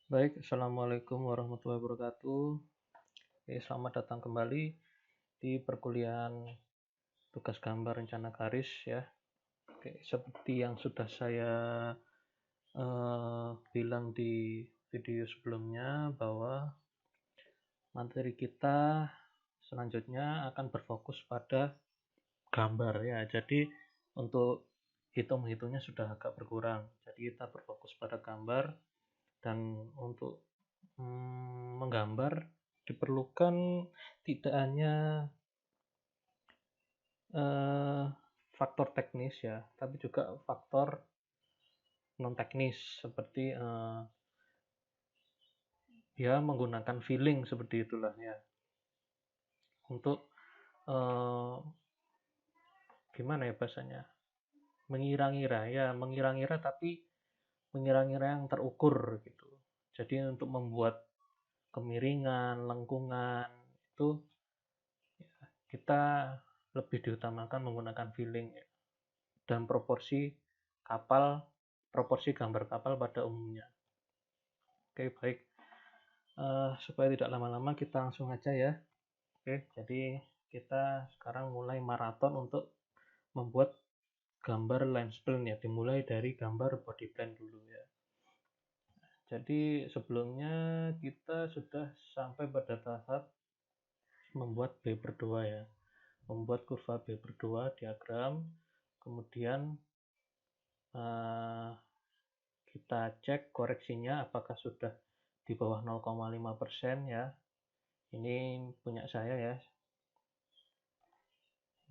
Baik, assalamualaikum warahmatullahi wabarakatuh. Oke, selamat datang kembali di perkuliahan tugas gambar rencana garis ya. Oke, seperti yang sudah saya bilang di video sebelumnya bahwa materi kita selanjutnya akan berfokus pada gambar ya. Jadi untuk hitung-hitungnya sudah agak berkurang. Jadi kita berfokus pada gambar dan untuk menggambar diperlukan tidak hanya eh, faktor teknis ya, tapi juga faktor non teknis seperti ya menggunakan feeling seperti itulah ya untuk eh, gimana ya bahasanya, mengira-ngira ya, mengira-ngira tapi mengira-ngira yang terukur gitu. Jadi untuk membuat kemiringan, lengkungan itu kita lebih diutamakan menggunakan feeling ya. Dan proporsi gambar kapal pada umumnya. Oke, baik. Supaya tidak lama-lama kita langsung aja ya. Oke, jadi kita sekarang mulai maraton untuk membuat gambar lens plan ya. Dimulai dari gambar body plan dulu ya. Jadi sebelumnya kita sudah sampai pada tahap membuat B berdua ya. Membuat kurva B berdua diagram. Kemudian eh, kita cek koreksinya apakah sudah di bawah 0,5% ya. Ini punya saya ya,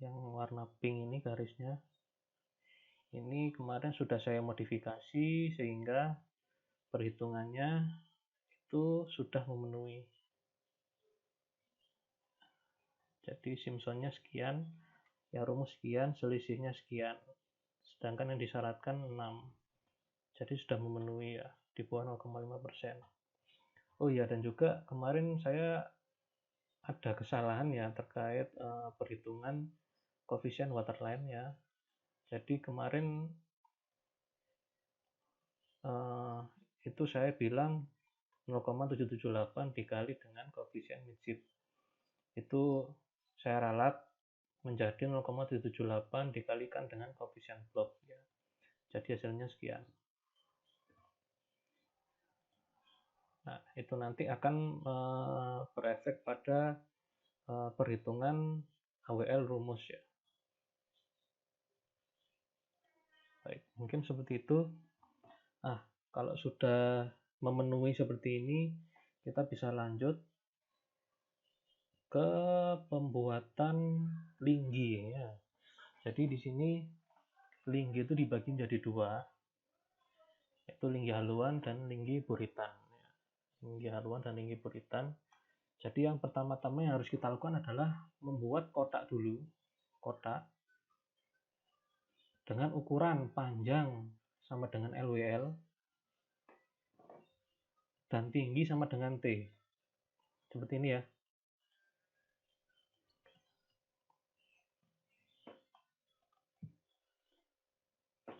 yang warna pink ini garisnya. Ini kemarin sudah saya modifikasi sehingga perhitungannya itu sudah memenuhi. Jadi Simpsonnya sekian, yang rumus sekian, selisihnya sekian. Sedangkan yang disyaratkan 6. Jadi sudah memenuhi ya, di bawah 0,5%. Oh iya, dan juga kemarin saya ada kesalahan ya terkait perhitungan koefisien waterline ya. Jadi kemarin eh, itu saya bilang 0,778 dikali dengan koefisien midshift. Itu saya ralat menjadi 0,778 dikalikan dengan koefisien block ya. Jadi hasilnya sekian. Nah, itu nanti akan berefek pada perhitungan HWL rumus ya. Baik, mungkin seperti itu. Ah, kalau sudah memenuhi seperti ini, kita bisa lanjut ke pembuatan linggi ya. Jadi di sini linggi itu dibagi menjadi dua, yaitu linggi haluan dan linggi buritan. Linggi haluan dan linggi buritan. Jadi yang pertama-tama yang harus kita lakukan adalah membuat kotak dulu, kotak dengan ukuran panjang sama dengan LWL dan tinggi sama dengan T. Seperti ini ya.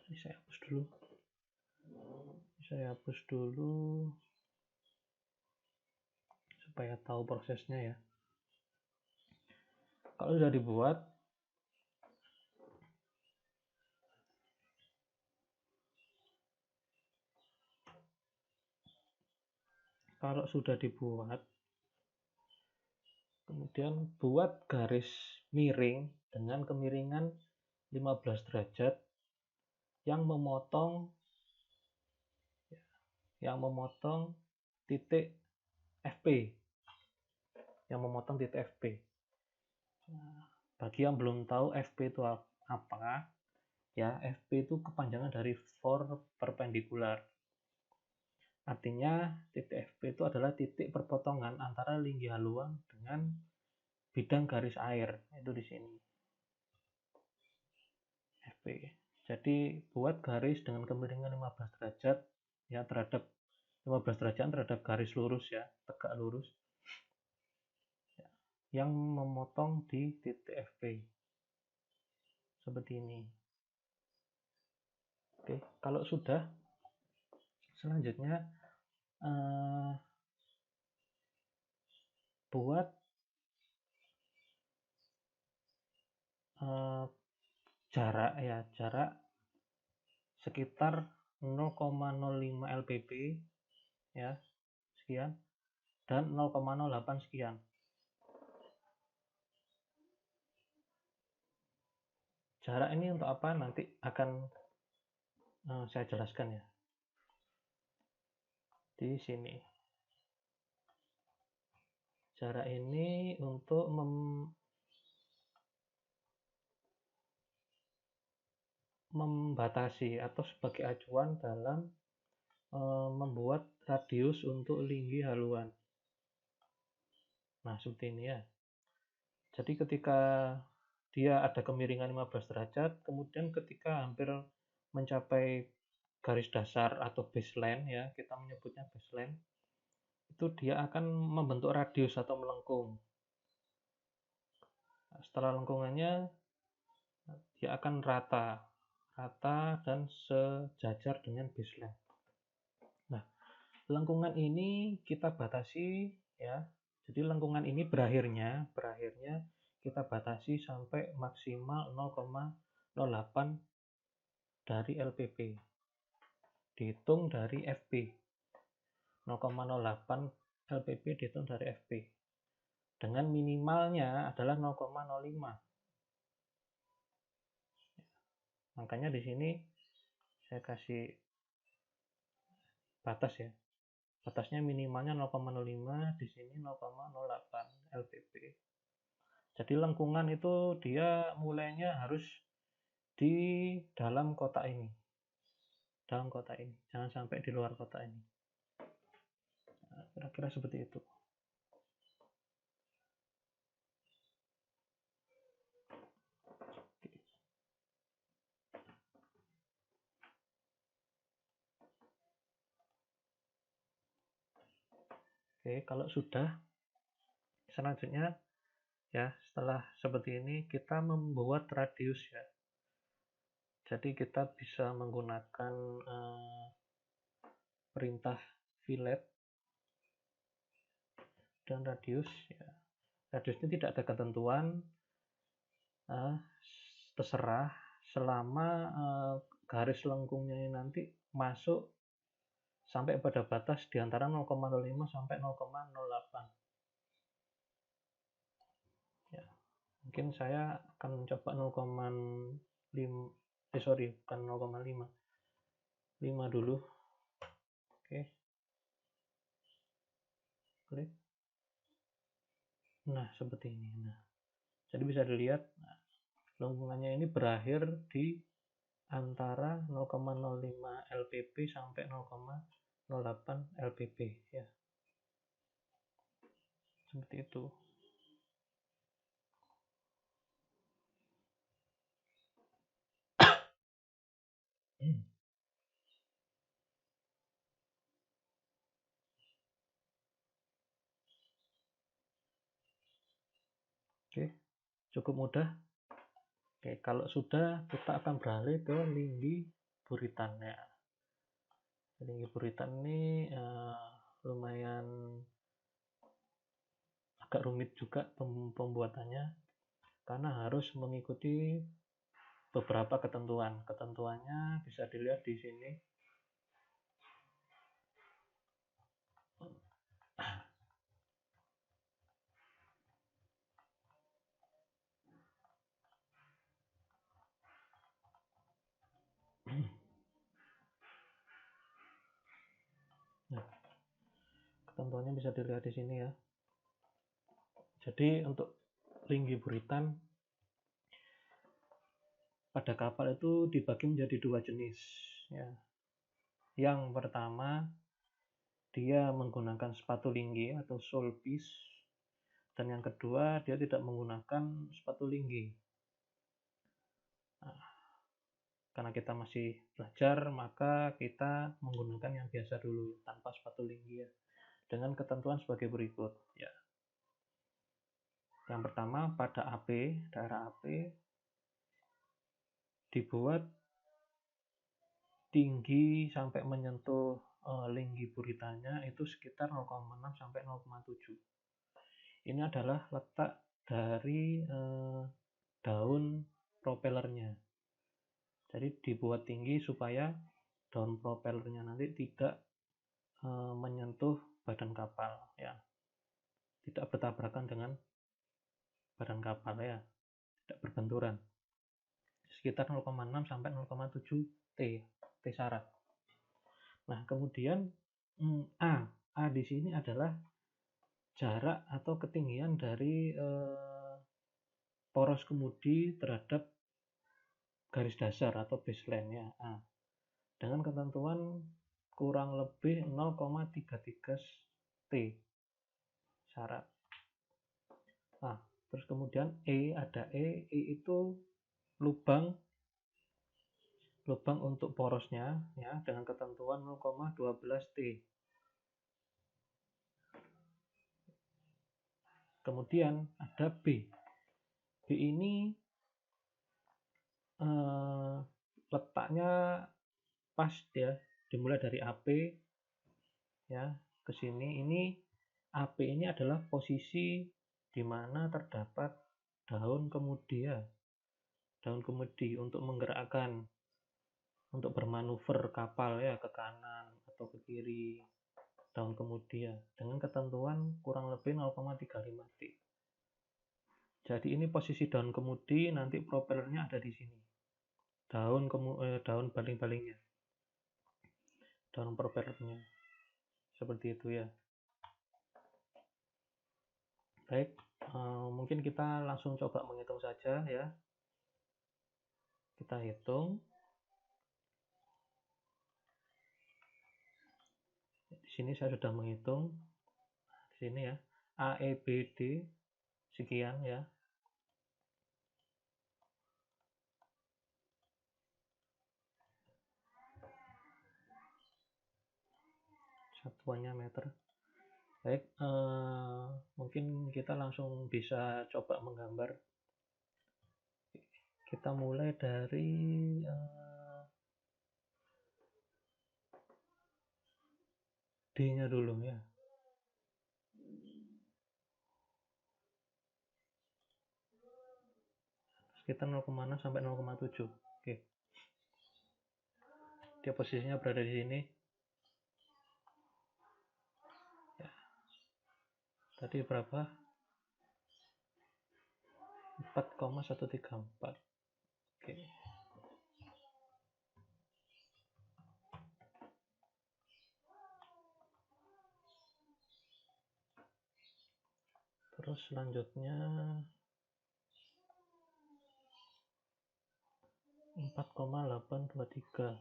Ini saya hapus dulu. Saya hapus dulu supaya tahu prosesnya ya. Kalau sudah dibuat, kemudian buat garis miring dengan kemiringan 15 derajat yang memotong titik FP, Bagi yang belum tahu FP itu apa, ya FP itu kepanjangan dari for perpendicular. Artinya titik FP itu adalah titik perpotongan antara linggi haluan dengan bidang garis air, itu di sini. FP. Jadi buat garis dengan kemiringan 15 derajat ya, terhadap 15 derajat terhadap garis lurus ya, tegak lurus. Yang memotong di titik FP. Seperti ini. Oke, kalau sudah, selanjutnya eh, buat eh, jarak sekitar 0,05 lbp ya, sekian, dan 0,08 sekian. Jarak ini untuk apa nanti akan saya jelaskan ya di sini. Jarak ini untuk membatasi atau sebagai acuan dalam membuat radius untuk linggi haluan. Nah, seperti ini ya. Jadi ketika dia ada kemiringan 15 derajat, kemudian ketika hampir mencapai garis dasar atau baseline ya, kita menyebutnya baseline, itu dia akan membentuk radius atau melengkung. Nah, setelah lengkungannya dia akan rata dan sejajar dengan baseline. Nah, lengkungan ini kita batasi ya. Jadi lengkungan ini berakhirnya kita batasi sampai maksimal 0,08 dari LPP. Dihitung dari FP. 0,08 LPP dihitung dari FP. Dengan minimalnya adalah 0,05. Makanya di sini saya kasih batas ya. Batasnya minimalnya 0,05, di sini 0,08 LPP. Jadi lengkungan itu dia mulainya harus di dalam kotak ini. Dalam kotak ini, jangan sampai di luar kotak ini. Nah, kira-kira seperti itu. Oke, kalau sudah, selanjutnya ya setelah seperti ini kita membuat radius ya. Jadi kita bisa menggunakan perintah fillet dan radius ya. Radiusnya tidak ada ketentuan, terserah selama garis lengkungnya ini nanti masuk sampai pada batas di antara 0,05 sampai 0,08 ya. Mungkin saya akan mencoba 0,5 bukan 0,5, 5 dulu. Oke, klik. Nah, seperti ini. Nah, jadi bisa dilihat lengkungannya ini berakhir di antara 0,05 LPP sampai 0,08 LPP ya. Seperti itu. Oke, cukup mudah. Oke, kalau sudah kita akan beralih ke linggi buritan ya. Linggi buritan ini lumayan agak rumit juga pembuatannya karena harus mengikuti beberapa ketentuan. Ketentuannya bisa dilihat di sini. Nah, ketentuannya bisa dilihat di sini ya. Jadi untuk linggi buritan pada kapal itu dibagi menjadi dua jenis ya. Yang pertama dia menggunakan sepatu linggi atau sole piece, dan yang kedua dia tidak menggunakan sepatu linggi. Nah, karena kita masih belajar maka kita menggunakan yang biasa dulu tanpa sepatu linggi ya, dengan ketentuan sebagai berikut ya. Yang pertama pada AP, daerah AP dibuat tinggi sampai menyentuh linggi buritanya itu sekitar 0,6 sampai 0,7. Ini adalah letak dari daun propellernya. Jadi dibuat tinggi supaya daun propellernya nanti tidak menyentuh badan kapal ya, tidak bertabrakan dengan badan kapal ya, tidak berbenturan. Sekitar 0,6 sampai 0,7 T syarat. Nah, kemudian A di sini adalah jarak atau ketinggian dari poros kemudi terhadap garis dasar atau baseline ya A, dengan ketentuan kurang lebih 0,33 T syarat. Nah, terus kemudian ada E itu lubang untuk porosnya ya, dengan ketentuan 0,12 T. Kemudian ada B. B ini letaknya pas ya, dimulai dari AP ya ke sini. Ini AP ini adalah posisi di mana terdapat daun kemudi ya. Daun kemudi untuk menggerakkan, untuk bermanuver kapal ya ke kanan atau ke kiri, daun kemudi ya, dengan ketentuan kurang lebih 0,35 T. Jadi ini posisi daun kemudi, nanti propellernya ada di sini. Daun baling-balingnya. Daun propellernya. Seperti itu ya. Baik, mungkin kita langsung coba menghitung saja ya. Kita hitung. Di sini saya sudah menghitung. Di sini ya. A, E, B, D sekian ya. Satuannya meter. Baik, mungkin kita langsung bisa coba menggambar. Kita mulai dari D-nya dulu ya. Sekitar 0,6 sampai 0,7. Oke. Dia posisinya berada di sini. Ya. Tadi berapa? 4,134. Oke. Terus selanjutnya 4,823.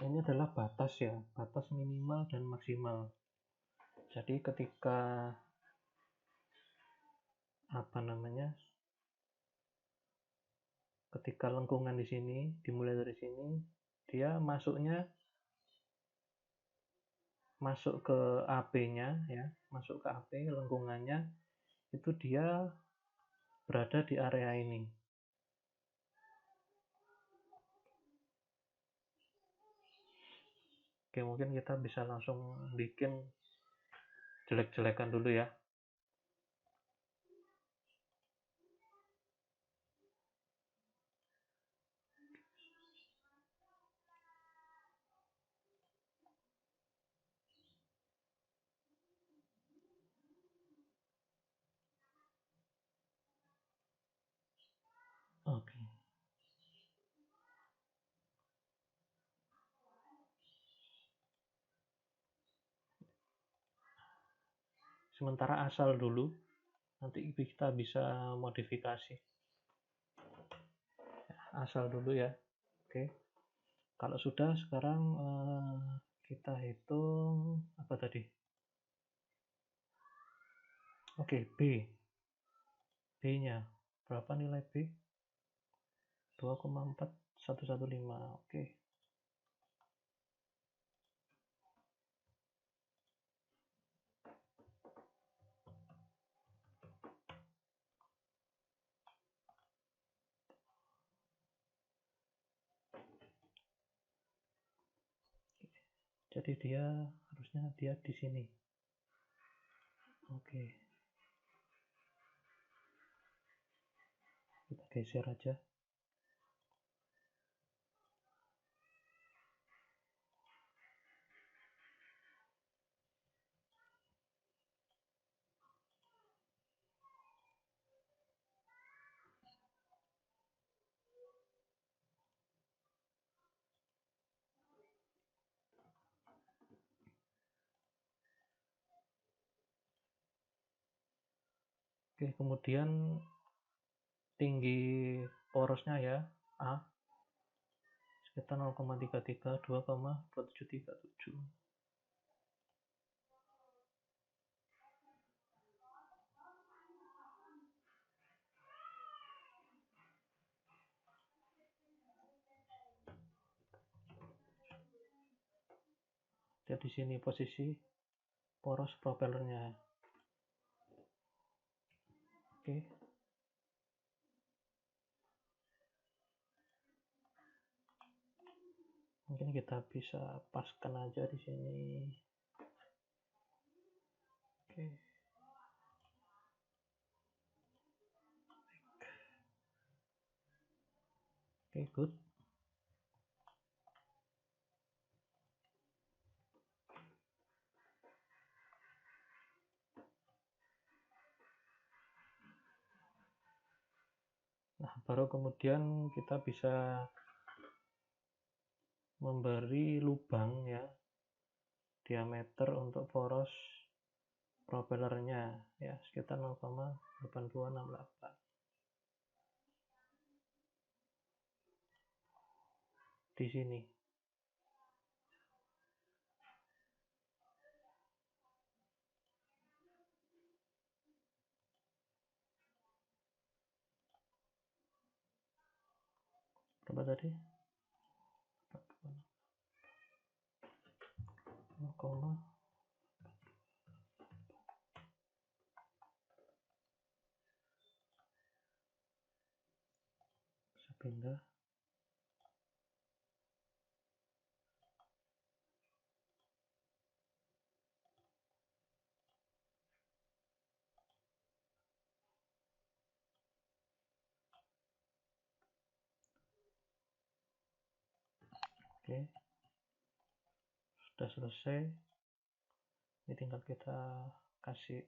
Ini adalah batas ya, batas minimal dan maksimal. Jadi ketika ketika lengkungan di sini dimulai dari sini, dia masuk ke AP-nya ya, masuk ke AP lengkungannya itu dia berada di area ini. Oke, mungkin kita bisa langsung bikin jelek-jelekan dulu ya. Oke. Sementara asal dulu, nanti kita bisa modifikasi. Asal dulu ya. Oke. Kalau sudah sekarang kita hitung apa tadi? Oke, B-nya. Berapa nilai B? 2,4115. Oke. Jadi dia harusnya di sini. Oke, kita geser aja. Oke, kemudian tinggi porosnya ya, A sekitar 0,33, 2,2737. Jadi di sini posisi poros propellernya. Oke. Mungkin kita bisa paskan aja di sini. Oke. Oke, good. Nah, baru kemudian kita bisa memberi lubang ya, diameter untuk poros propellernya ya sekitar 0,8268 di sini. Berapa tadi? 0, bisa pindah. Oke, sudah selesai. Ini tinggal kita kasih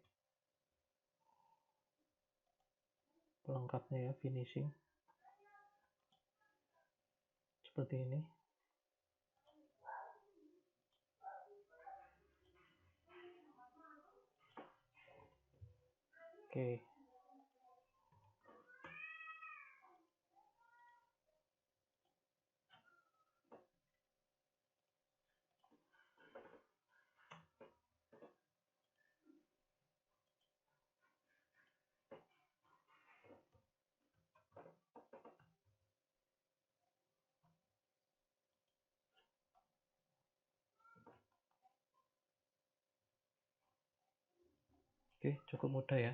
pelengkapnya ya, finishing seperti ini. Oke. Oke, cukup mudah ya.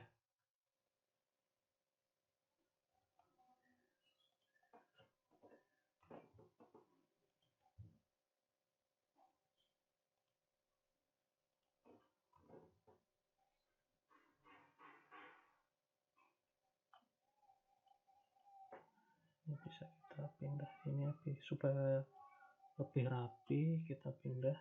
Ini bisa kita pindah ini supaya lebih rapi, kita pindah.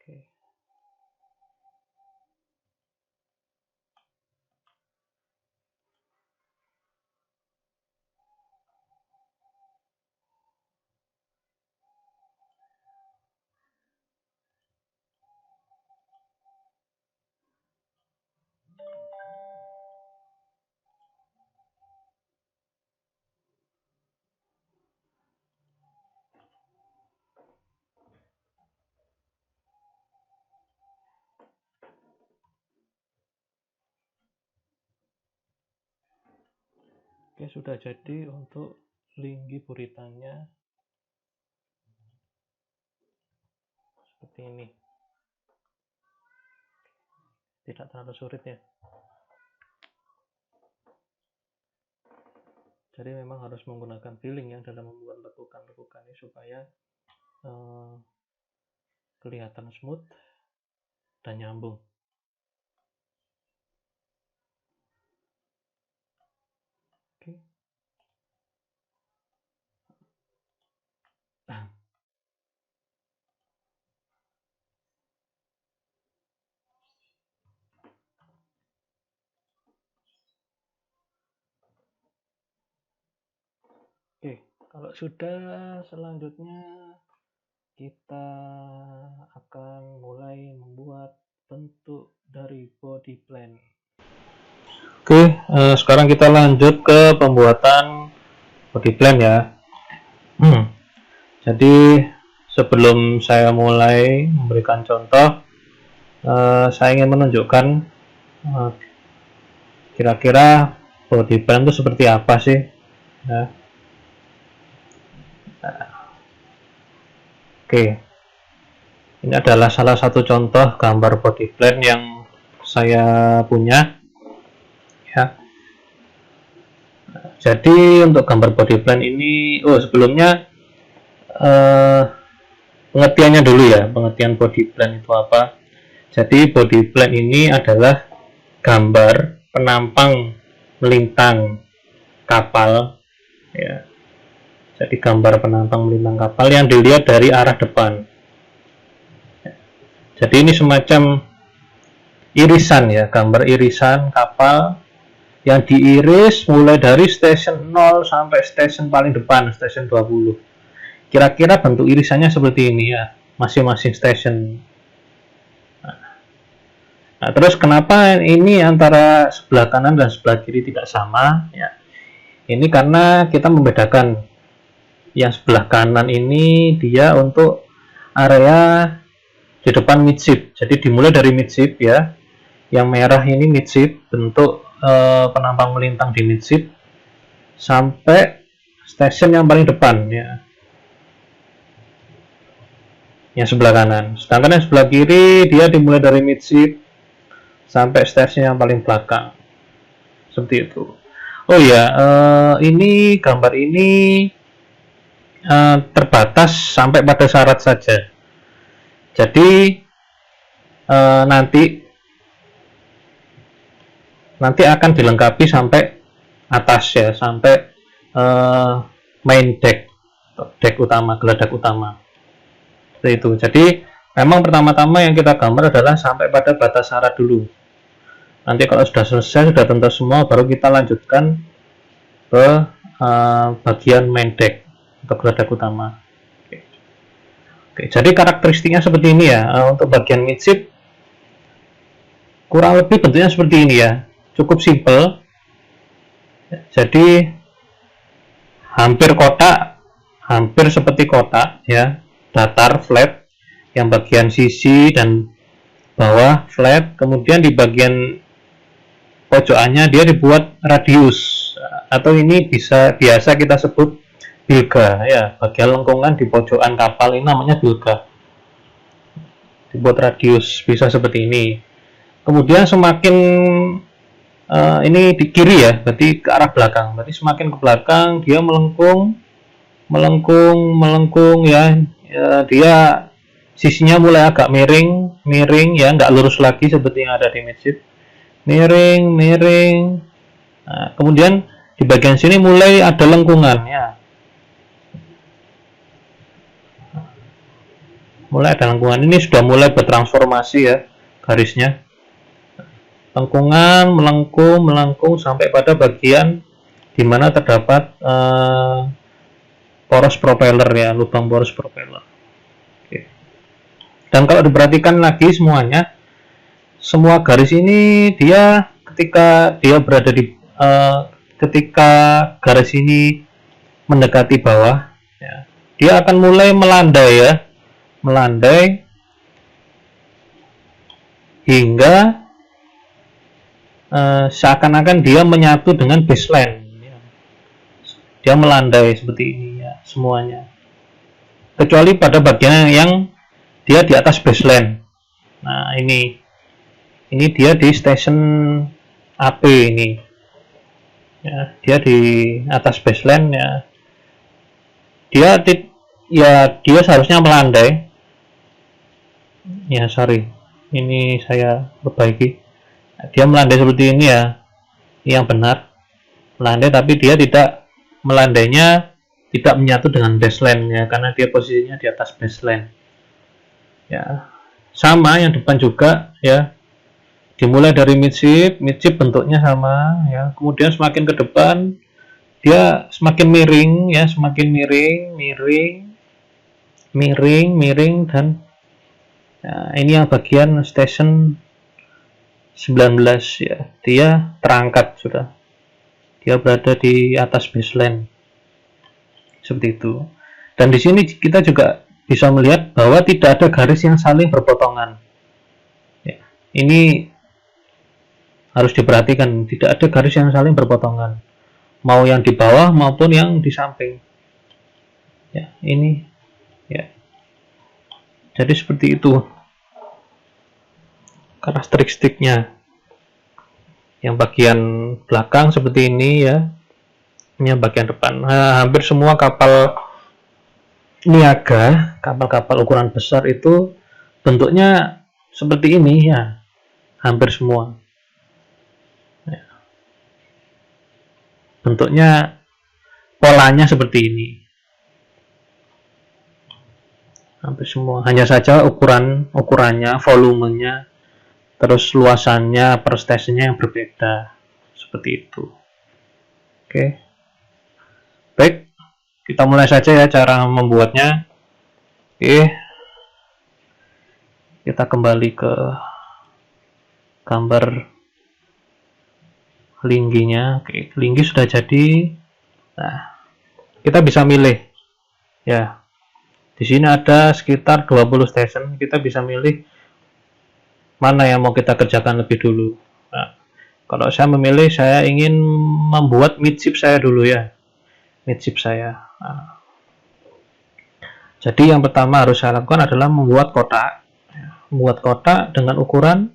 Oke. Oke, sudah jadi untuk linggi buritanya seperti ini. Tidak terlalu sulit ya. Jadi memang harus menggunakan feeling yang dalam membuat lekukan-lekukan ini supaya kelihatan smooth dan nyambung. Oke. Oke, kalau sudah, selanjutnya kita akan mulai membuat bentuk dari body plan. Oke, sekarang kita lanjut ke pembuatan body plan ya. Jadi sebelum saya mulai memberikan contoh, saya ingin menunjukkan kira-kira body plan itu seperti apa sih ya. Oke, ini adalah salah satu contoh gambar body plan yang saya punya ya. Jadi untuk gambar body plan ini, sebelumnya pengertiannya dulu ya, pengertian body plan itu apa. Jadi body plan ini adalah gambar penampang melintang kapal ya. Jadi gambar penampang melintang kapal yang dilihat dari arah depan. Jadi ini semacam irisan ya, gambar irisan kapal yang diiris mulai dari stasiun 0 sampai stasiun paling depan, stasiun 20. Kira-kira bentuk irisannya seperti ini ya, masing-masing stasiun. Nah, terus kenapa ini antara sebelah kanan dan sebelah kiri tidak sama ya? Ini karena kita membedakan. Yang sebelah kanan ini dia untuk area di depan midship. Jadi dimulai dari midship ya. Yang merah ini midship, bentuk penampang melintang di midship sampai stasiun yang paling depan ya. Yang sebelah kanan. Sedangkan yang sebelah kiri dia dimulai dari midship sampai stasiun yang paling belakang. Seperti itu. Oh ya, ini gambar ini terbatas sampai pada syarat saja. Jadi nanti akan dilengkapi sampai atas ya, sampai main deck utama, geladak utama. Seperti itu. Jadi memang pertama-tama yang kita gambar adalah sampai pada batas syarat dulu. Nanti kalau sudah selesai, sudah tuntas semua, baru kita lanjutkan ke bagian main deck atau geladak utama. Oke, jadi karakteristiknya seperti ini ya. Untuk bagian midship kurang lebih bentuknya seperti ini ya, cukup simple. Jadi hampir kotak, hampir seperti kotak ya, datar flat, yang bagian sisi dan bawah flat. Kemudian di bagian pojokannya dia dibuat radius, atau ini biasa kita sebut bilga ya, bagian lengkungan di pojokan kapal ini namanya bilga, dibuat radius bisa seperti ini. Kemudian semakin ini di kiri ya, berarti ke arah belakang, berarti semakin ke belakang dia melengkung ya, dia sisinya mulai agak miring ya, nggak lurus lagi seperti yang ada di midship, miring. Nah, kemudian di bagian sini mulai ada lengkungan ya, mulai ada lengkungan. Ini sudah mulai bertransformasi ya garisnya, lengkungan, melengkung sampai pada bagian di mana terdapat poros propeller ya, lubang poros propeller. Oke. Dan kalau diperhatikan lagi semuanya, semua garis ini dia ketika dia berada di ketika garis ini mendekati bawah ya, dia akan mulai melandai hingga seakan-akan dia menyatu dengan baseline ya. Dia melandai seperti ini ya semuanya, kecuali pada bagian yang dia di atas baseline. Nah ini dia di stasiun AP ini. ya, dia di atas baseline ya, dia seharusnya melandai ya, sorry, ini saya perbaiki, dia melandai seperti ini ya, yang benar melandai, tapi dia tidak melandainya tidak menyatu dengan baseline ya, karena dia posisinya di atas baseline ya. Sama yang depan juga ya, dimulai dari midship bentuknya sama ya, kemudian semakin ke depan dia semakin miring ya, semakin miring dan ya, ini yang bagian station 19 ya, dia terangkat sudah, dia berada di atas baseline seperti itu. Dan di sini kita juga bisa melihat bahwa tidak ada garis yang saling berpotongan ya, ini harus diperhatikan, tidak ada garis yang saling berpotongan, mau yang di bawah maupun yang di samping ya, ini ya, jadi seperti itu karakteristiknya. Yang bagian belakang seperti ini ya, ini yang bagian depan. Nah, hampir semua kapal niaga, kapal-kapal ukuran besar itu bentuknya seperti ini ya, hampir semua ya, bentuknya polanya seperti ini hampir semua, hanya saja ukurannya, volumenya, terus luasannya per stasiunnya yang berbeda seperti itu. Oke, baik, kita mulai saja ya cara membuatnya. Oke, kita kembali ke gambar lingginya. Oke, linggi sudah jadi. Nah, kita bisa milih ya, di sini ada sekitar 20 station, kita bisa milih mana yang mau kita kerjakan lebih dulu. Nah, kalau saya memilih, saya ingin membuat midship saya dulu ya, midship saya. Nah, jadi yang pertama harus saya lakukan adalah membuat kotak dengan ukuran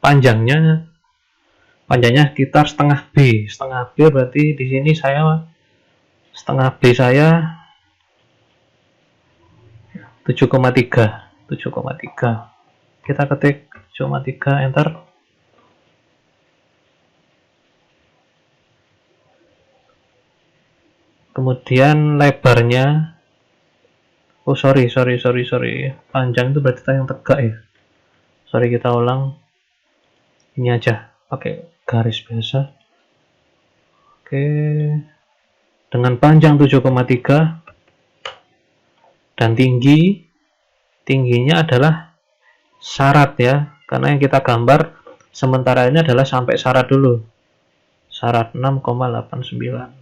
panjangnya sekitar setengah B berarti di sini saya setengah B saya 7,3, kita ketik 7,3 enter. Kemudian lebarnya, oh sorry, panjang itu berarti yang tegak ya, sorry, kita ulang, ini aja pakai garis biasa. Oke, dengan panjang 7,3 dan tingginya adalah syarat ya, karena yang kita gambar sementara ini adalah sampai syarat dulu, syarat 6,89.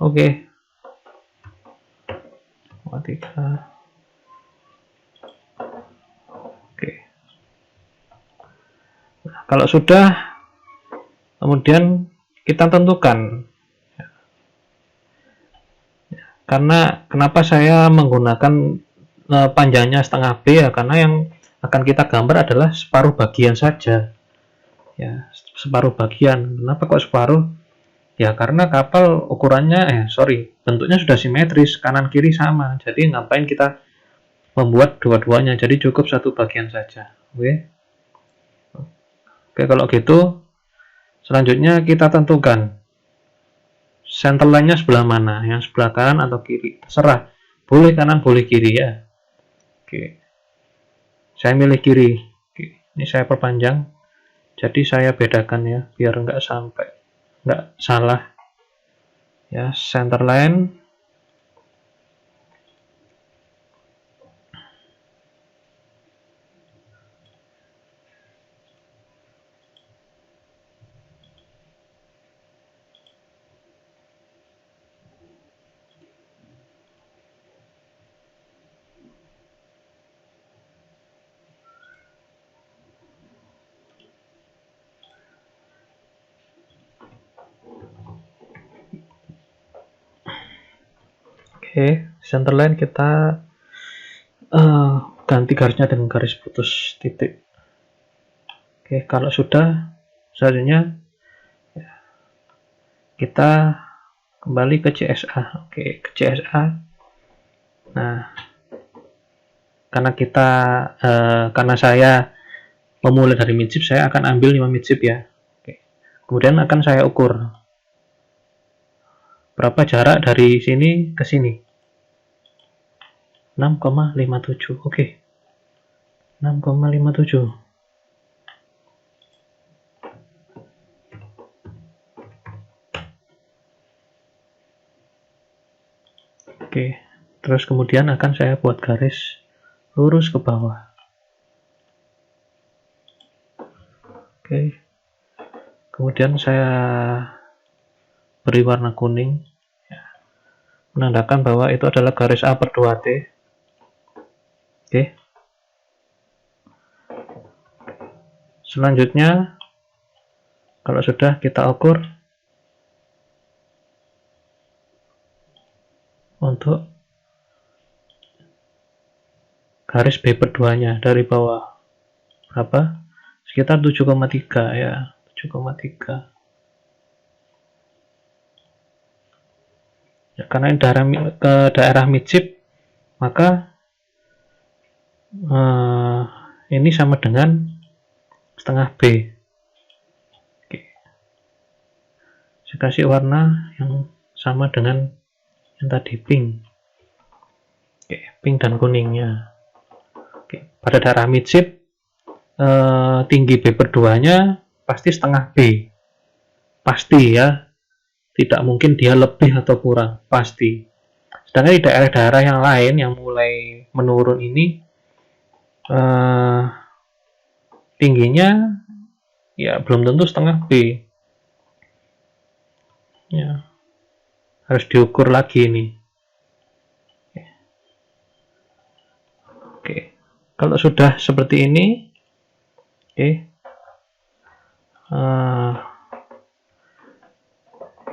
Oke, 3. Oke, nah, kalau sudah, kemudian kita tentukan, karena kenapa saya menggunakan panjangnya setengah B ya, karena yang akan kita gambar adalah separuh bagian saja ya, separuh bagian. Kenapa kok separuh? Ya karena kapal ukurannya bentuknya sudah simetris, kanan kiri sama, jadi ngapain kita membuat dua-duanya, jadi cukup satu bagian saja. Oke, kalau gitu selanjutnya kita tentukan center line-nya sebelah mana, yang sebelah kanan atau kiri, terserah, boleh kanan boleh kiri ya. Oke, saya milih kiri. Oke, ini saya perpanjang, jadi saya bedakan ya, biar nggak salah ya, center line. Oke, centerline kita ganti garisnya dengan garis putus titik. Oke, kalau sudah, selanjutnya kita kembali ke CSA. Oke, ke CSA. Nah, karena saya memulai dari midshift, saya akan ambil 5 midshift ya. Oke. Kemudian akan saya ukur berapa jarak dari sini ke sini. 6,57. Oke. 6,57. Oke. Terus kemudian akan saya buat garis lurus ke bawah. Oke. Kemudian saya beri warna kuning, menandakan bahwa itu adalah garis A per 2T. Oke. Selanjutnya, kalau sudah kita ukur untuk garis B per 2-nya dari bawah. Berapa? Sekitar 7,3 ya. 7,3. Ya, karena ke daerah midshift, maka ini sama dengan setengah B. Oke. Saya kasih warna yang sama dengan yang tadi, pink. Oke, pink dan kuningnya. Oke. Pada daerah midshift, tinggi B per 2-nya pasti setengah B. Pasti ya. Tidak mungkin dia lebih atau kurang, pasti. Sedangkan di daerah-daerah yang lain yang mulai menurun ini, tingginya ya belum tentu setengah B. Ya, harus diukur lagi ini. Oke, kalau sudah seperti ini, oke,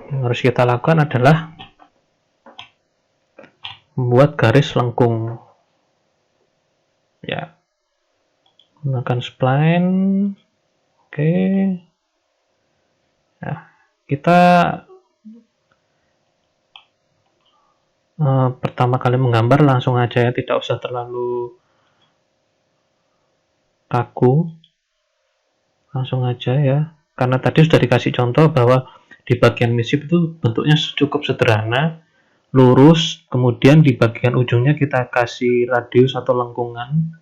yang harus kita lakukan adalah membuat garis lengkung. Ya, gunakan spline. Oke. Nah, kita pertama kali menggambar langsung aja ya, tidak usah terlalu kaku, langsung aja ya, karena tadi sudah dikasih contoh bahwa di bagian midshift itu bentuknya cukup sederhana, lurus, kemudian di bagian ujungnya kita kasih radius atau lengkungan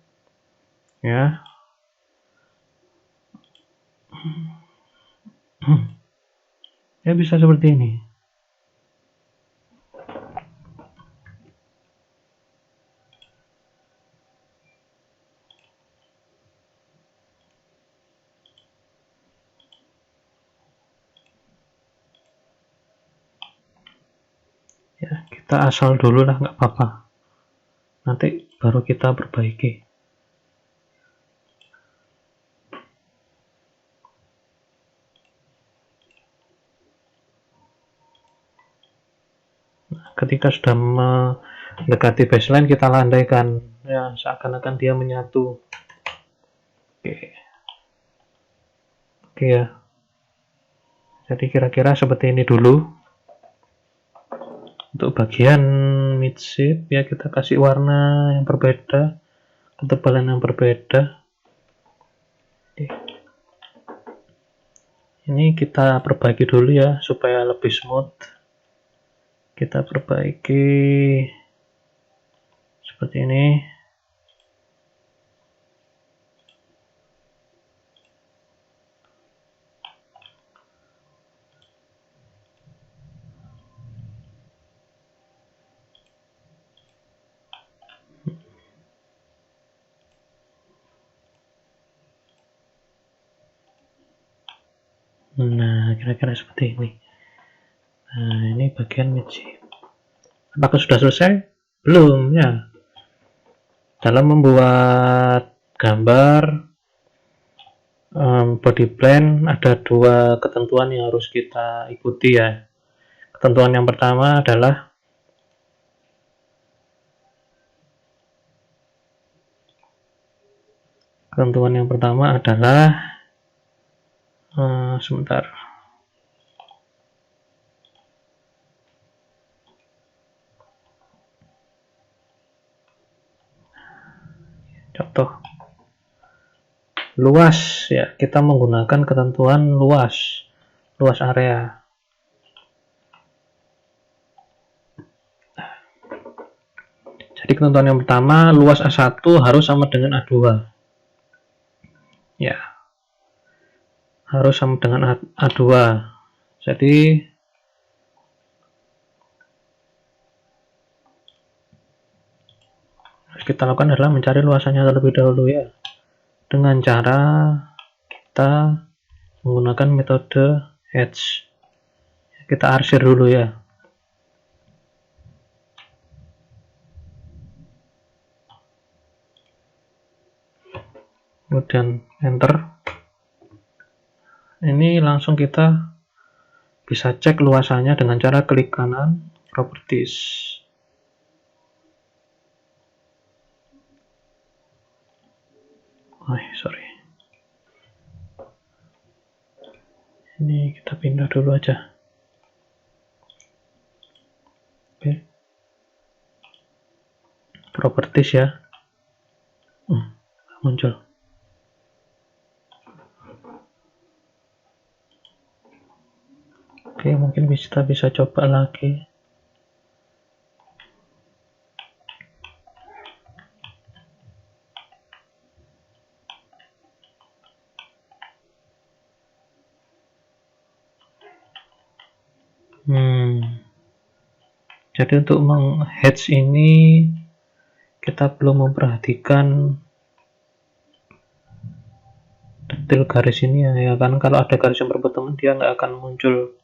ya. Ya bisa seperti ini. Ya, kita asal dulu lah, nggak apa-apa. Nanti baru kita perbaiki. Ketika sudah mendekati baseline, kita landaikan ya, seakan-akan dia menyatu. Oke ya, jadi kira-kira seperti ini dulu. Untuk bagian midshift ya, kita kasih warna yang berbeda, ketebalan yang berbeda. Oke. Ini kita perbaiki dulu ya supaya lebih smooth. Kita perbaiki seperti ini. Nah, kira-kira seperti ini. Nah, ini bagian midshift. Apakah sudah selesai? Belum ya. Dalam membuat gambar body plan ada dua ketentuan yang harus kita ikuti ya. Ketentuan yang pertama adalah Ketentuan yang pertama adalah sebentar. Contoh luas ya, kita menggunakan ketentuan luas area. Jadi ketentuan yang pertama, luas A1 harus sama dengan A2. Ya, harus sama dengan A2. Jadi kita lakukan adalah mencari luasannya terlebih dahulu ya, dengan cara kita menggunakan metode Hedge. Kita arsir dulu ya. Kemudian enter. Ini langsung kita bisa cek luasannya dengan cara klik kanan properties. Sorry. Ini kita pindah dulu aja. Oke. Properties ya. Muncul. Oke, mungkin kita bisa coba lagi. Jadi untuk meng-hedge ini kita belum memperhatikan detail garis ini ya, kan kalau ada garis yang berpotongan dia nggak akan muncul.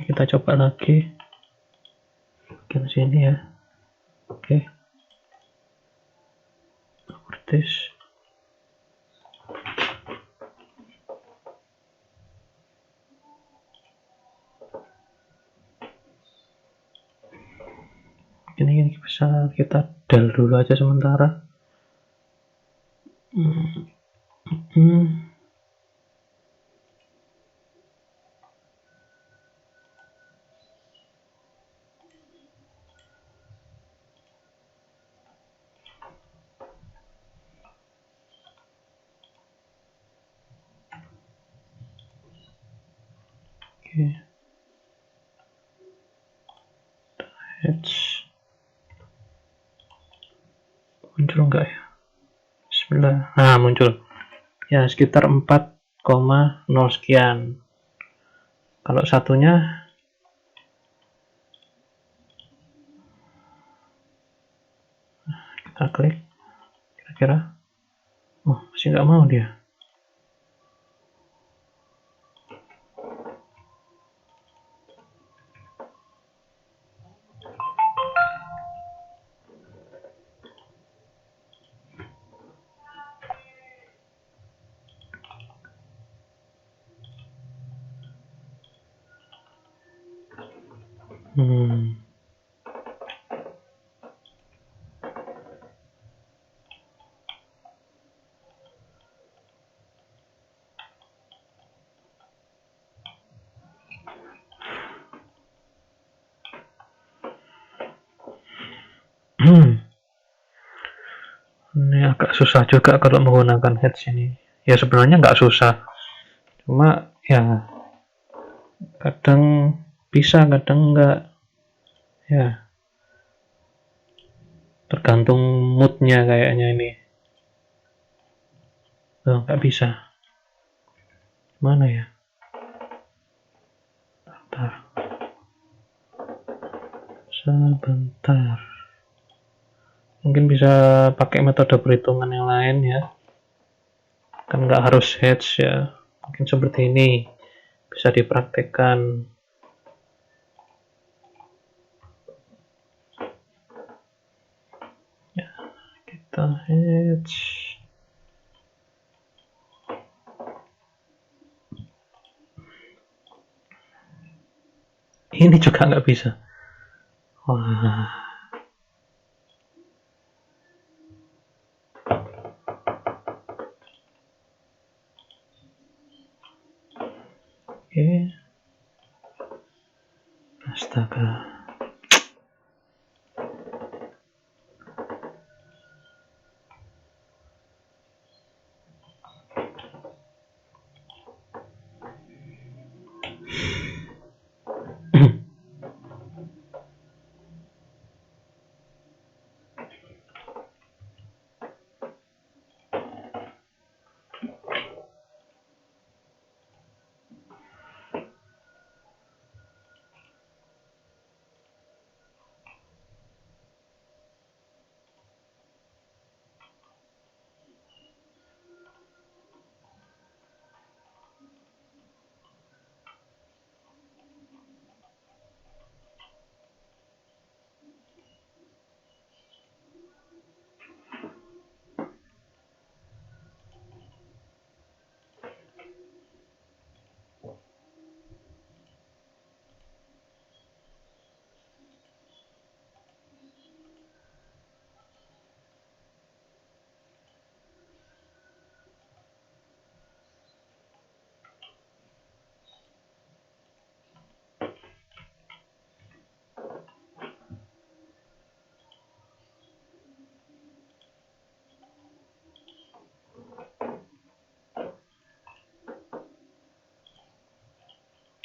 Kita coba lagi ke sini ya. Oke. Properties. Ini bisa kita del dulu aja sementara. Oke. Hedge. Muncul enggak ya? Bismillah. Nah, muncul. Ya, sekitar 4,0 sekian. Kalau satunya kita klik, kira-kira masih nggak mau dia. Ini agak susah juga kalau menggunakan hedge ini. Ya sebenarnya nggak susah, cuma ya kadang bisa, kadang enggak. Ya tergantung moodnya kayaknya ini. Nggak bisa. Mana ya? Sebentar. Mungkin bisa pakai metode perhitungan yang lain ya. Kan nggak harus hedge ya. Mungkin seperti ini bisa dipraktekkan. Ya, kita hedge. Ini juga nggak bisa. Wah. Oke. Astaga.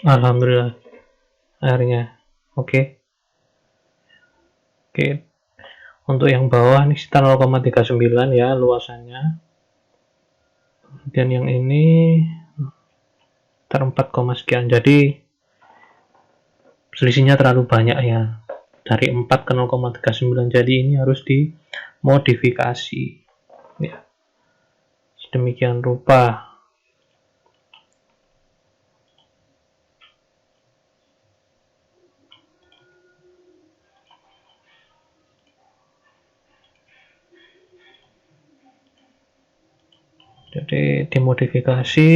Alhamdulillah akhirnya. Oke. Oke. Untuk yang bawah ini sekitar 0,39 ya luasannya. Dan yang ini sekitar 4, sekian. Jadi selisihnya terlalu banyak ya. Dari 4 ke 0,39. Jadi ini harus dimodifikasi. Ya. Sedemikian rupa. Jadi dimodifikasi.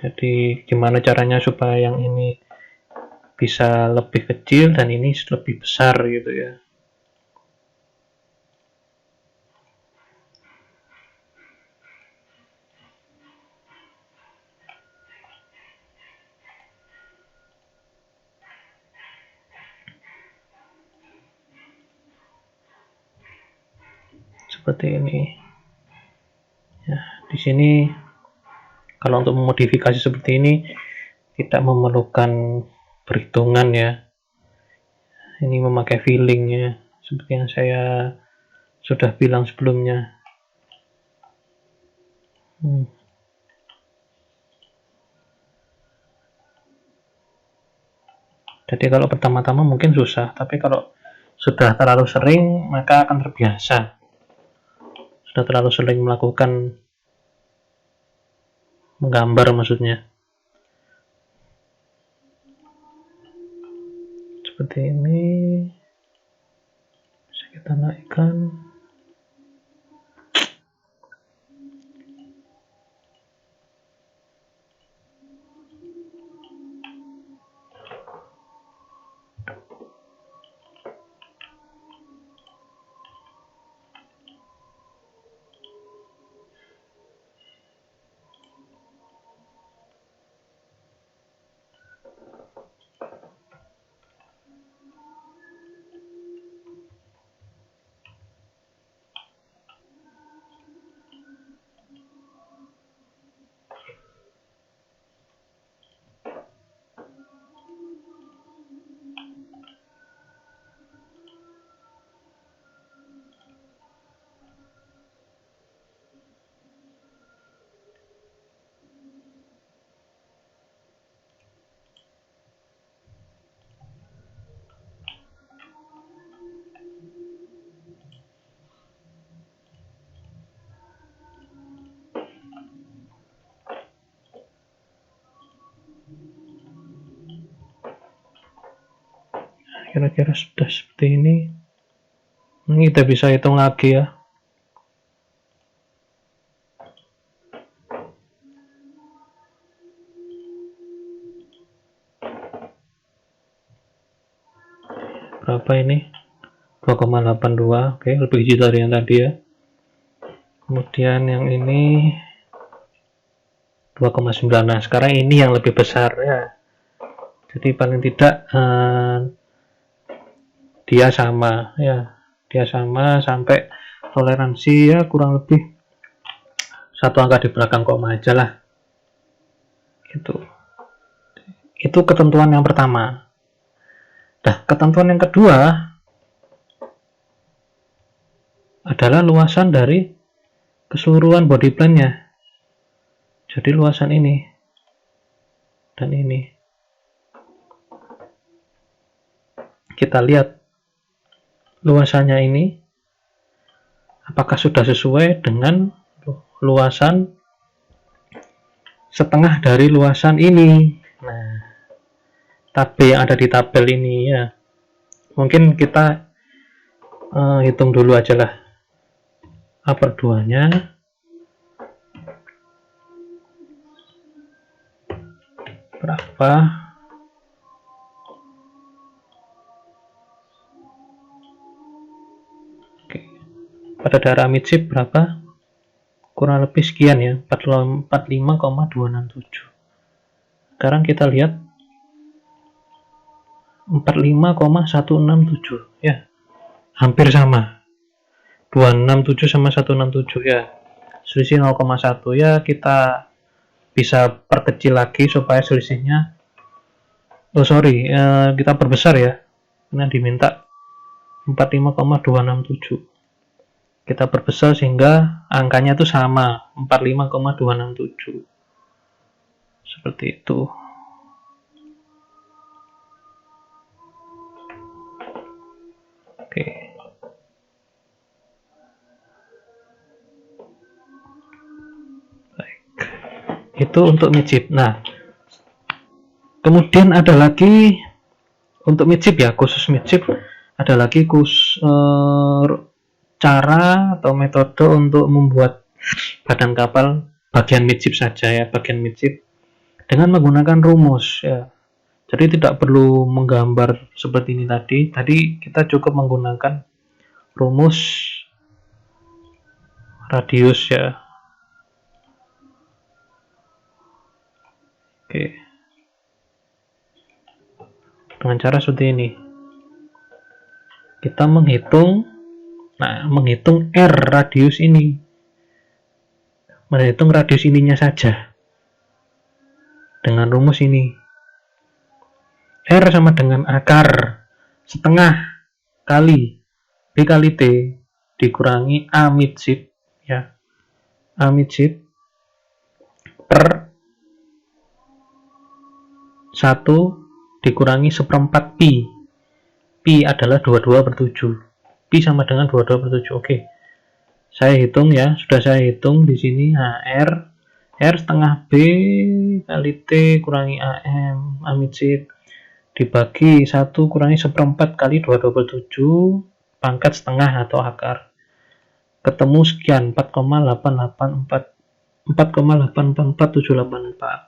Jadi gimana caranya supaya yang ini bisa lebih kecil dan ini lebih besar gitu ya. Seperti ini. Ya, di sini kalau untuk memodifikasi seperti ini tidak memerlukan perhitungan ya. Ini memakai feelingnya seperti yang saya sudah bilang sebelumnya. Jadi kalau pertama-tama mungkin susah, tapi kalau sudah terlalu sering maka akan terbiasa. Sudah terlalu sering menggambar maksudnya. Seperti ini. Bisa kita naikkan. Kira-kira sudah seperti ini. Ini kita bisa hitung lagi ya. berapa ini, 2,82. Oke, lebih kecil dari yang tadi ya. Kemudian yang ini 2,9. Nah, sekarang ini yang lebih besar ya. Jadi paling tidak dia sama ya. Dia sama sampai toleransi ya kurang lebih satu angka di belakang koma aja lah. Itu ketentuan yang pertama. Nah, ketentuan yang kedua adalah luasan dari keseluruhan body plan-nya. Jadi luasan ini dan ini. Kita lihat luasannya ini apakah sudah sesuai dengan luasan setengah dari luasan ini. Nah, tabel yang ada di tabel ini ya. Mungkin kita hitung dulu aja lah. A per 2-nya berapa? Oke. Pada daerah midship berapa? Kurang lebih sekian ya, 45,267. Sekarang kita lihat 45,167 ya. Hampir sama. 267 sama 167 ya. Selisih 0,1 ya, kita bisa perkecil lagi supaya selisihnya kita perbesar ya, karena diminta 45,267. Kita perbesar sehingga angkanya itu sama, 45,267. Seperti itu. Oke. Baik. Itu untuk midship. Nah, kemudian ada lagi untuk midship ya, khusus midship ada lagi cara atau metode untuk membuat badan kapal bagian midship saja ya, bagian midship dengan menggunakan rumus ya. Jadi tidak perlu menggambar seperti ini tadi. Tadi kita cukup menggunakan rumus radius ya. Oke. Dengan cara seperti ini. Kita menghitung R radius ini. Menghitung radius ininya saja. Dengan rumus ini. R sama dengan akar setengah kali B kali T dikurangi A midship ya. A midship per 1 dikurangi 1/4 pi. Pi adalah 22 per 7. Pi sama dengan 22 per 7. Oke. Saya hitung ya, sudah saya hitung di sini. Nah, R setengah B kali T kurangi AM, A midship dibagi 1 kurangi 1/4 kali 22 per 7 pangkat setengah atau akar. Ketemu sekian 4,844,784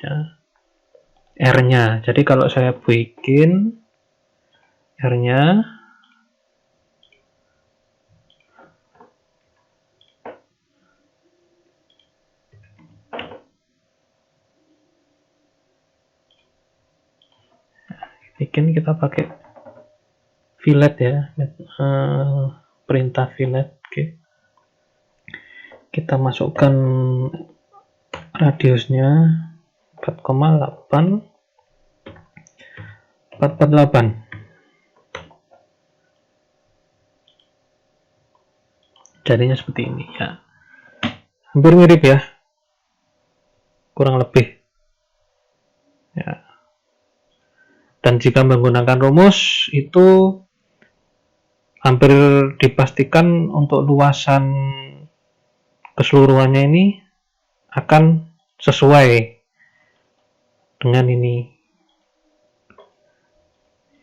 ya. R-nya. Jadi kalau saya bikin R-nya kita pakai fillet ya, perintah fillet. Oke. Kita masukkan radiusnya 4,8448. Jadinya seperti ini ya. Hampir mirip ya. Kurang lebih. Ya. Dan jika menggunakan rumus itu hampir dipastikan untuk luasan keseluruhannya ini akan sesuai dengan ini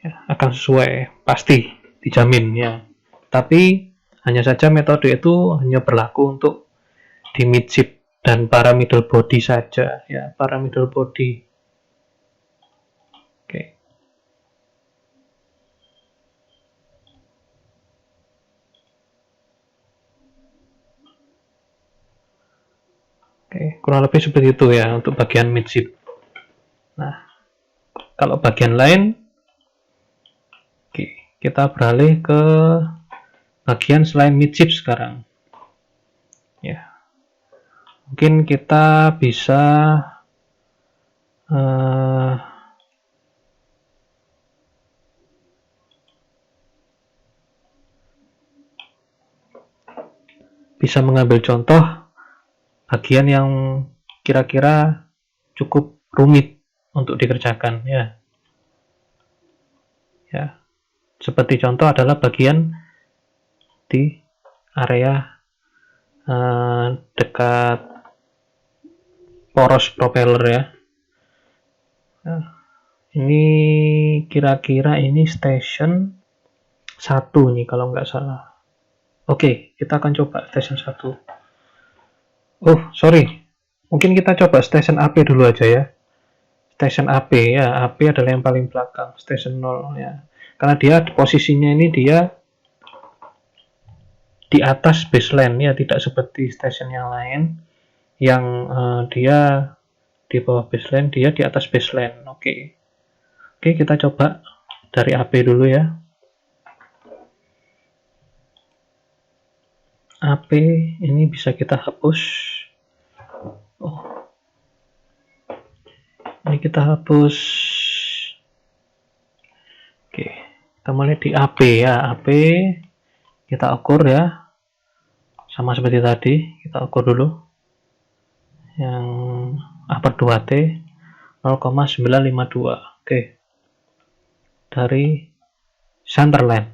ya, akan sesuai, pasti dijamin ya. Tapi hanya saja metode itu hanya berlaku untuk di midship dan para middle body saja ya, para middle body. Oke. kurang lebih seperti itu ya untuk bagian midship. Nah, kalau bagian lain, oke, kita beralih ke bagian selain midship sekarang. Ya, mungkin kita bisa mengambil contoh bagian yang kira-kira cukup rumit untuk dikerjakan ya. Ya, seperti contoh adalah bagian di area dekat poros propeller ya. Nah, ini kira-kira ini station 1 nih kalau nggak salah. Oke, kita akan coba station 1. Oh, sorry. Mungkin kita coba station AP dulu aja ya. Station AP ya, AP adalah yang paling belakang, station 0 ya. Karena dia posisinya ini dia di atas baseline ya, tidak seperti station yang lain yang dia di bawah baseline, dia di atas baseline. Oke, kita coba dari AP dulu ya. AP ini bisa kita hapus. Oh, ini kita hapus. Oke, kita mulai di AP ya. AP kita ukur ya, sama seperti tadi. Kita ukur dulu yang upper 2T 0,952. Oke, dari centerline.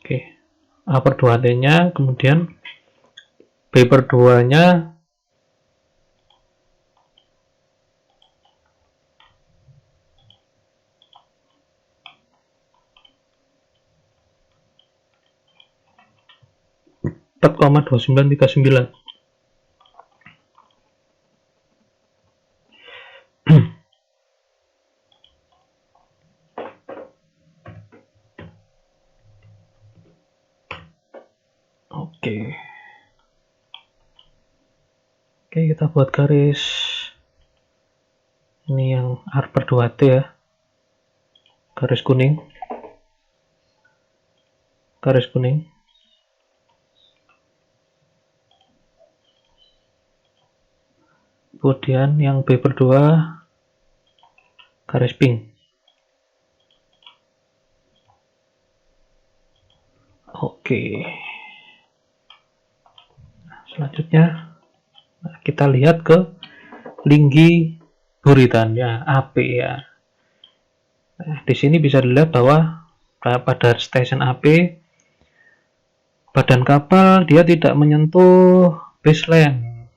Oke, upper 2T nya, kemudian paper 2 nya .2939. Oke, kita buat garis ini yang upper 2T ya, garis kuning, kemudian yang paper 2 garis pink. Oke, selanjutnya kita lihat ke linggi buritan ya, AP ya. Nah, di sini bisa dilihat bahwa pada station AP badan kapal dia tidak menyentuh baseline.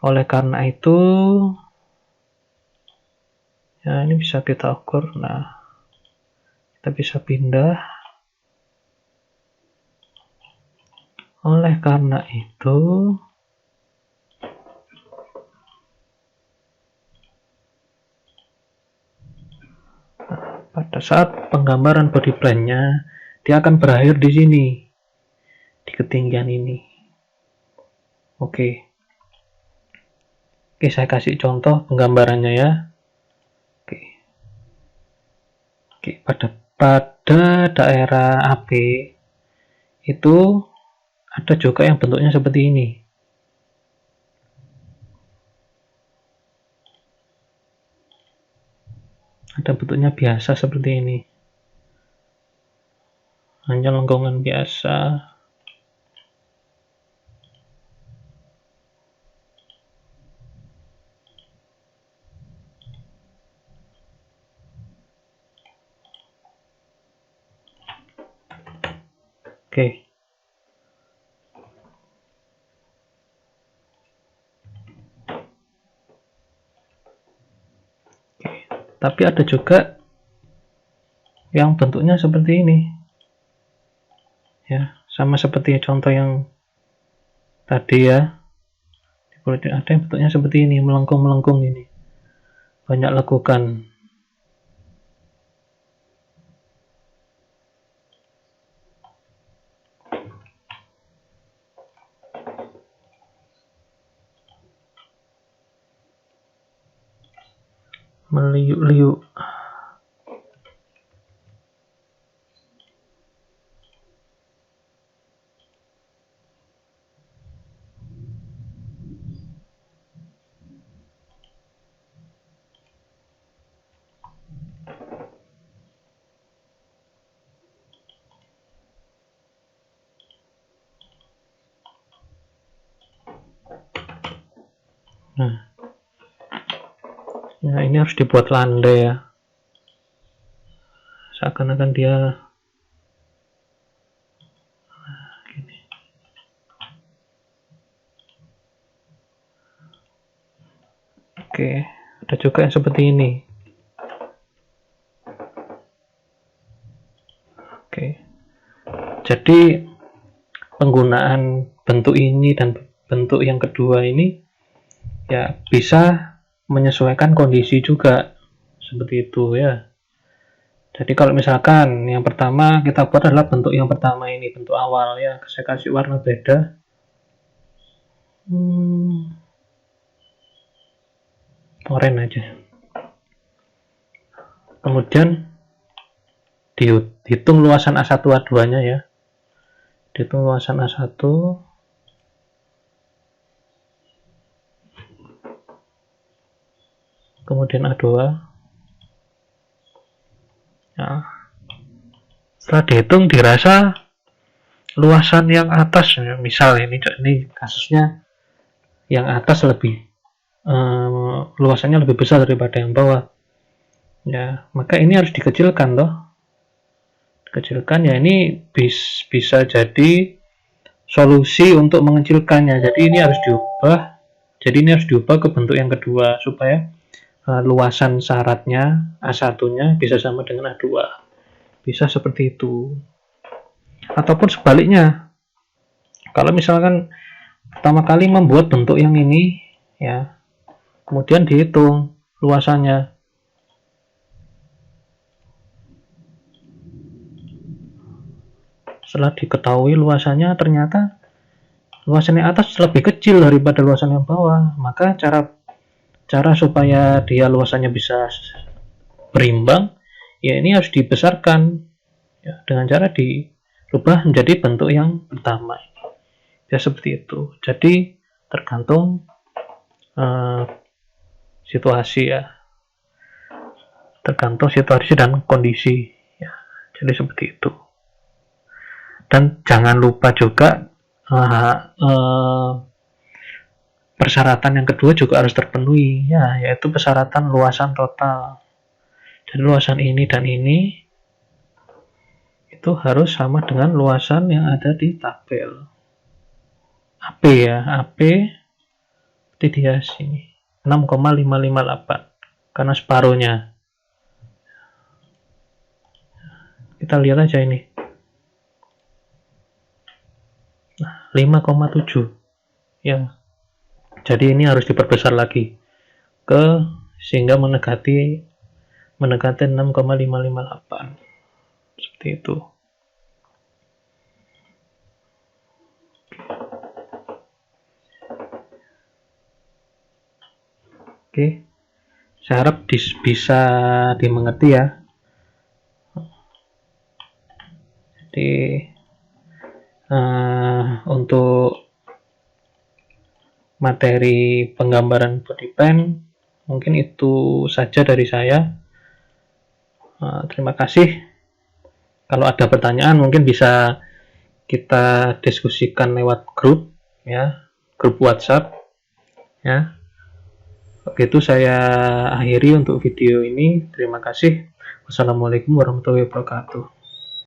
Oleh karena itu ya, ini bisa kita ukur. Nah, kita bisa pindah. Oleh karena itu pada saat penggambaran body plan-nya dia akan berakhir di sini, di ketinggian ini. Oke, saya kasih contoh penggambarannya ya. Oke, pada daerah AP itu ada juga yang bentuknya seperti ini. Ada bentuknya biasa seperti ini. Hanya lengkungan biasa. Oke. Tapi ada juga yang bentuknya seperti ini ya, sama seperti contoh yang tadi ya. Ada yang bentuknya seperti ini, melengkung-melengkung ini, banyak lekukan. Meliuk-liuk. Nah, ya ini harus dibuat landai ya, seakan-akan dia gini. Oke, ada juga yang seperti ini. Oke, jadi penggunaan bentuk ini dan bentuk yang kedua ini ya bisa menyesuaikan kondisi juga, seperti itu ya. Jadi kalau misalkan yang pertama kita buat adalah bentuk yang pertama ini, bentuk awal ya, saya kasih warna beda. Oranye aja. Kemudian dihitung luasan A1 A2 nya ya, dihitung luasan A1, kemudian A2. Nah, setelah dihitung dirasa luasan yang atas, misal ini kasusnya yang atas lebih luasannya lebih besar daripada yang bawah ya, maka ini harus dikecilkan toh. Dikecilkan ya, ini bisa jadi solusi untuk mengecilkannya. Jadi ini harus diubah ke bentuk yang kedua supaya luasan syaratnya A1 nya bisa sama dengan A2, bisa seperti itu. Ataupun sebaliknya, kalau misalkan pertama kali membuat bentuk yang ini ya, kemudian dihitung luasannya, setelah diketahui luasannya ternyata luasan yang atas lebih kecil daripada luasan yang bawah, maka cara supaya dia luasannya bisa berimbang ya, ini harus dibesarkan ya, dengan cara dirubah menjadi bentuk yang pertama ya, seperti itu. Jadi tergantung situasi ya, tergantung situasi dan kondisi ya, jadi seperti itu. Dan jangan lupa juga persyaratan yang kedua juga harus terpenuhi ya, yaitu persyaratan luasan total. Jadi luasan ini dan ini itu harus sama dengan luasan yang ada di tabel AP ya, AP di sini 6,558 karena separuhnya. Kita lihat aja ini 5,7 ya. Jadi ini harus diperbesar lagi sehingga mendekati 6,558 seperti itu. Oke, saya harap bisa dimengerti ya. Jadi untuk materi penggambaran body pen mungkin itu saja dari saya. Terima kasih. Kalau ada pertanyaan mungkin bisa kita diskusikan lewat grup ya, grup WhatsApp ya. Begitu saya akhiri untuk video ini. Terima kasih. Wassalamualaikum warahmatullahi wabarakatuh.